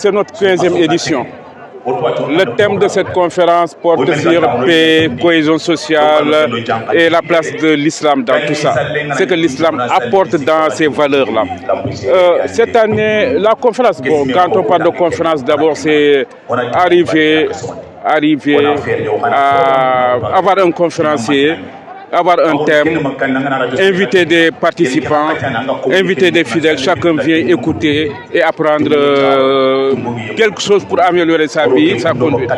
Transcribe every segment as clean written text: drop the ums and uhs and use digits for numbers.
c'est notre 15e édition. Le thème de cette conférence porte sur paix, cohésion sociale et la place de l'islam dans tout ça. C'est que l'islam apporte dans ces valeurs-là. Cette année, la conférence, bon, quand on parle de conférence, d'abord c'est arriver à avoir un conférencier, avoir un thème, inviter des participants, inviter des fidèles, chacun vient écouter et apprendre quelque chose pour améliorer sa vie, sa conduite.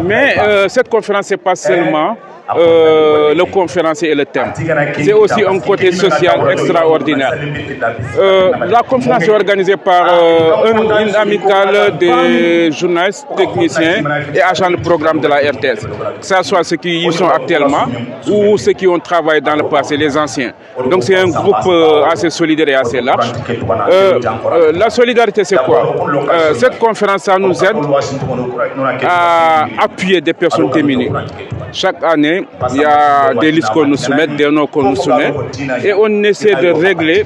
Mais cette conférence, ce n'est pas seulement le conférencier et le thème. C'est aussi un côté social extraordinaire. La conférence est organisée par une amicale des journalistes, techniciens et agents de programme de la RTS. Que ce soit ceux qui y sont actuellement ou ceux qui ont travaillé dans le passé, les anciens. Donc c'est un groupe assez solidaire et assez large. La solidarité, c'est quoi? Cette conférence, ça nous aide à appuyer des personnes démunies. Chaque année, il y a des listes qu'on nous soumet, des noms qu'on nous soumet, et on essaie de régler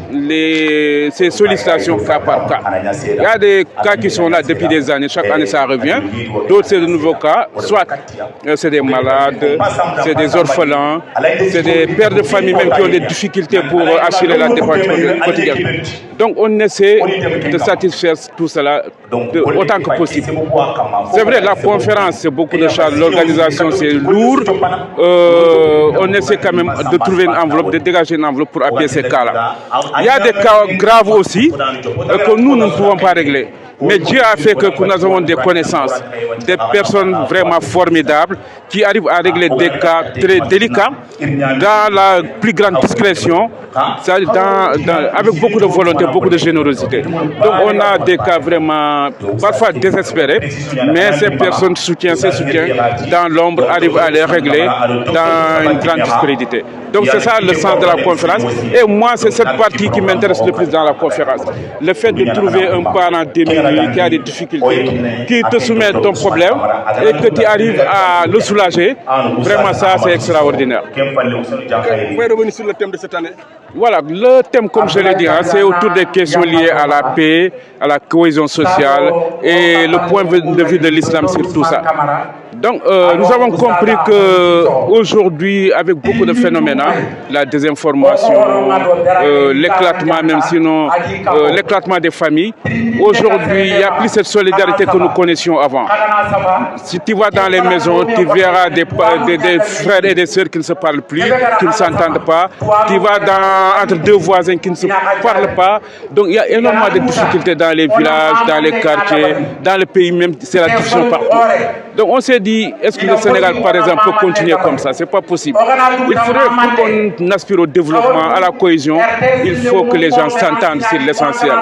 ces sollicitations cas par cas. Il y a des cas qui sont là depuis des années, chaque année ça revient, d'autres c'est de nouveaux cas, soit c'est des malades, c'est des orphelins, c'est des pères de famille même qui ont des difficultés pour assurer la dépense quotidienne. Donc on essaie de satisfaire tout cela autant que possible. C'est vrai, la conférence c'est beaucoup de choses, l'organisation c'est lourd. On essaie quand même de trouver une enveloppe, de dégager une enveloppe pour appuyer ces cas-là. Il y a des cas graves aussi que nous ne pouvons pas régler. Mais Dieu a fait que nous avons des connaissances, des personnes vraiment formidables qui arrivent à régler des cas très délicats dans la plus grande discrétion, avec beaucoup de volonté, beaucoup de générosité. Donc on a des cas vraiment parfois désespérés, mais ces personnes soutiennent dans l'ombre, arrivent à les régler dans une grande discrédité. Donc c'est ça le sens de la conférence. Et moi, c'est cette partie qui m'intéresse le plus dans la conférence. Le fait de trouver un parent démuni qui a des difficultés, qui te soumet ton problème et que tu arrives à le soulager, vraiment ça c'est extraordinaire. Vous pouvez revenir sur le thème de cette année? Voilà, le thème, comme je l'ai dit, c'est autour des questions liées à la paix, à la cohésion sociale et le point de vue de l'islam sur tout ça. Donc, nous avons compris qu'aujourd'hui, avec beaucoup de phénomènes, la désinformation, l'éclatement, même sinon l'éclatement des familles, aujourd'hui, il n'y a plus cette solidarité que nous connaissions avant. Si tu vas dans les maisons, tu verras des frères et des sœurs qui ne se parlent plus, qui ne s'entendent pas. Tu vas entre deux voisins qui ne se parlent pas. Donc, il y a énormément de difficultés dans les villages, dans les quartiers, dans le pays même, c'est la division partout. Donc, on s'est dit, est-ce que le Sénégal, par exemple, peut continuer comme ça? Ce n'est pas possible. Il faudrait, pour qu'on aspire au développement, à la cohésion, il faut que les gens s'entendent sur l'essentiel.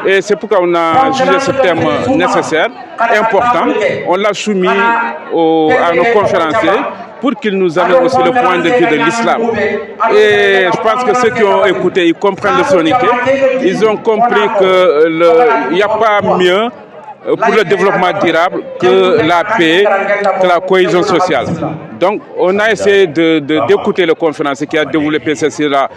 Et c'est pourquoi on a jugé ce thème nécessaire, important. On l'a soumis à nos conférenciers pour qu'ils nous amènent aussi le point de vue de l'islam. Et je pense que ceux qui ont écouté, ils comprennent le soninké. Ils ont compris qu'il n'y a pas mieux pour le développement durable que la paix, que la cohésion sociale. Donc, on a essayé d'écouter le conférencier qui a développé cela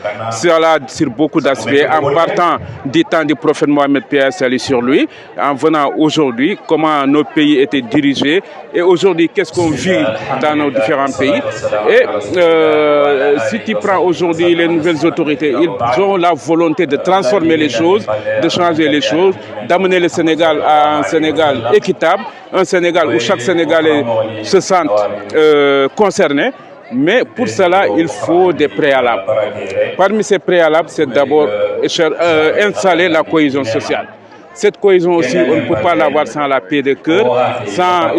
sur beaucoup d'aspects, en partant du temps du prophète Mohammed, paix et salut sur lui, en venant aujourd'hui, comment nos pays étaient dirigés, et aujourd'hui, qu'est-ce qu'on vit dans nos différents pays. Et si tu prends aujourd'hui les nouvelles autorités, ils ont la volonté de transformer les choses, de changer les choses, d'amener le Sénégal à un Sénégal équitable, un Sénégal où chaque Sénégalais se sente concerné. Mais pour cela, il faut des préalables. Parmi ces préalables, c'est d'abord installer la cohésion sociale. Cette cohésion aussi, on ne peut pas l'avoir sans la paix de cœur, sans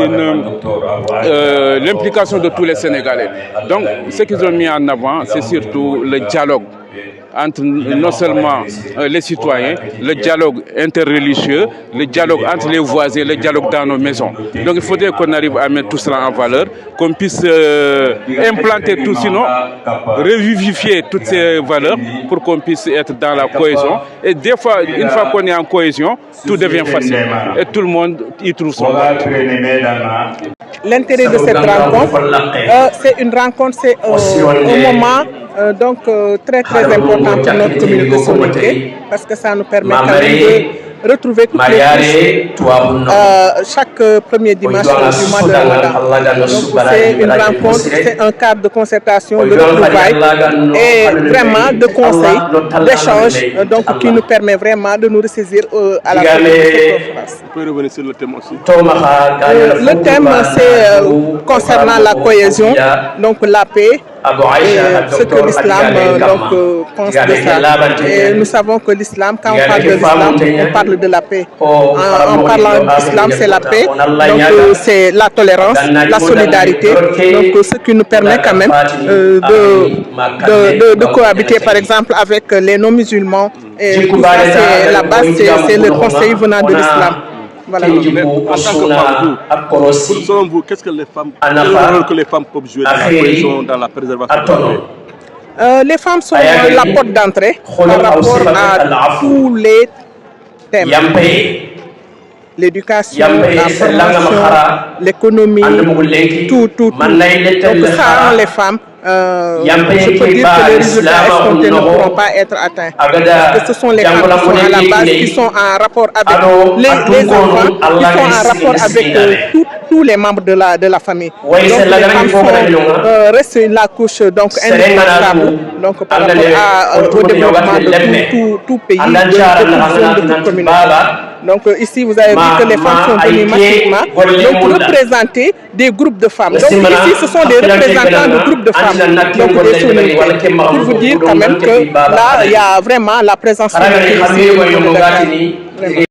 l'implication de tous les Sénégalais. Donc, ce qu'ils ont mis en avant, c'est surtout le dialogue entre non seulement les citoyens, le dialogue interreligieux, le dialogue entre les voisins, le dialogue dans nos maisons. Donc il faudrait qu'on arrive à mettre tout cela en valeur, qu'on puisse implanter tout, sinon revivifier toutes ces valeurs pour qu'on puisse être dans la cohésion. Et des fois, une fois qu'on est en cohésion, tout devient facile et tout le monde y trouve son compte. L'intérêt de cette rencontre, c'est une rencontre, c'est un moment donc très important pour notre communauté soninké, parce que ça nous permet quand même retrouver toutes les couches chaque premier dimanche du mois de Ramadan. Donc c'est une rencontre, c'est un cadre de concertation, de retrouvailles et vraiment de conseils, d'échanges, donc qui nous permet vraiment de nous ressaisir à la fin de cette conférence. Vous pouvez revenir sur le thème aussi. Le thème c'est concernant la cohésion, donc la paix. Et ce que l'islam pense de ça. Et nous savons que l'islam, quand on parle de l'islam, on parle de la paix. En parlant d'islam, c'est la paix, donc c'est la tolérance, la solidarité, donc ce qui nous permet quand même de cohabiter par exemple avec les non-musulmans. Et tout ça, c'est la base, c'est le conseil venant de l'islam. Voilà. En tant que femme, selon vous, qu'est-ce que les femmes, quel rôle que les femmes peuvent jouer dans la préservation de la paix? Les femmes sont la porte d'entrée par rapport à tous les thèmes. L'éducation, la formation, l'économie, tout. Donc ça, les femmes, je peux dire que les résultats escomptés ne pourront pas être atteints. Parce que ce sont les femmes qui sont à la base, qui sont en rapport avec les enfants, qui sont en rapport avec tous les membres de la famille. Donc les femmes restent la couche donc indispensable donc, par rapport au développement de tout pays, de toute communauté. Donc ici, vous avez vu que les femmes sont venues massivement donc représenter des groupes de femmes. Donc ici, ce sont des représentants de groupes de femmes, donc des sous-minorités. Pour vous dire quand même que là, il y a vraiment la présence féminine ici.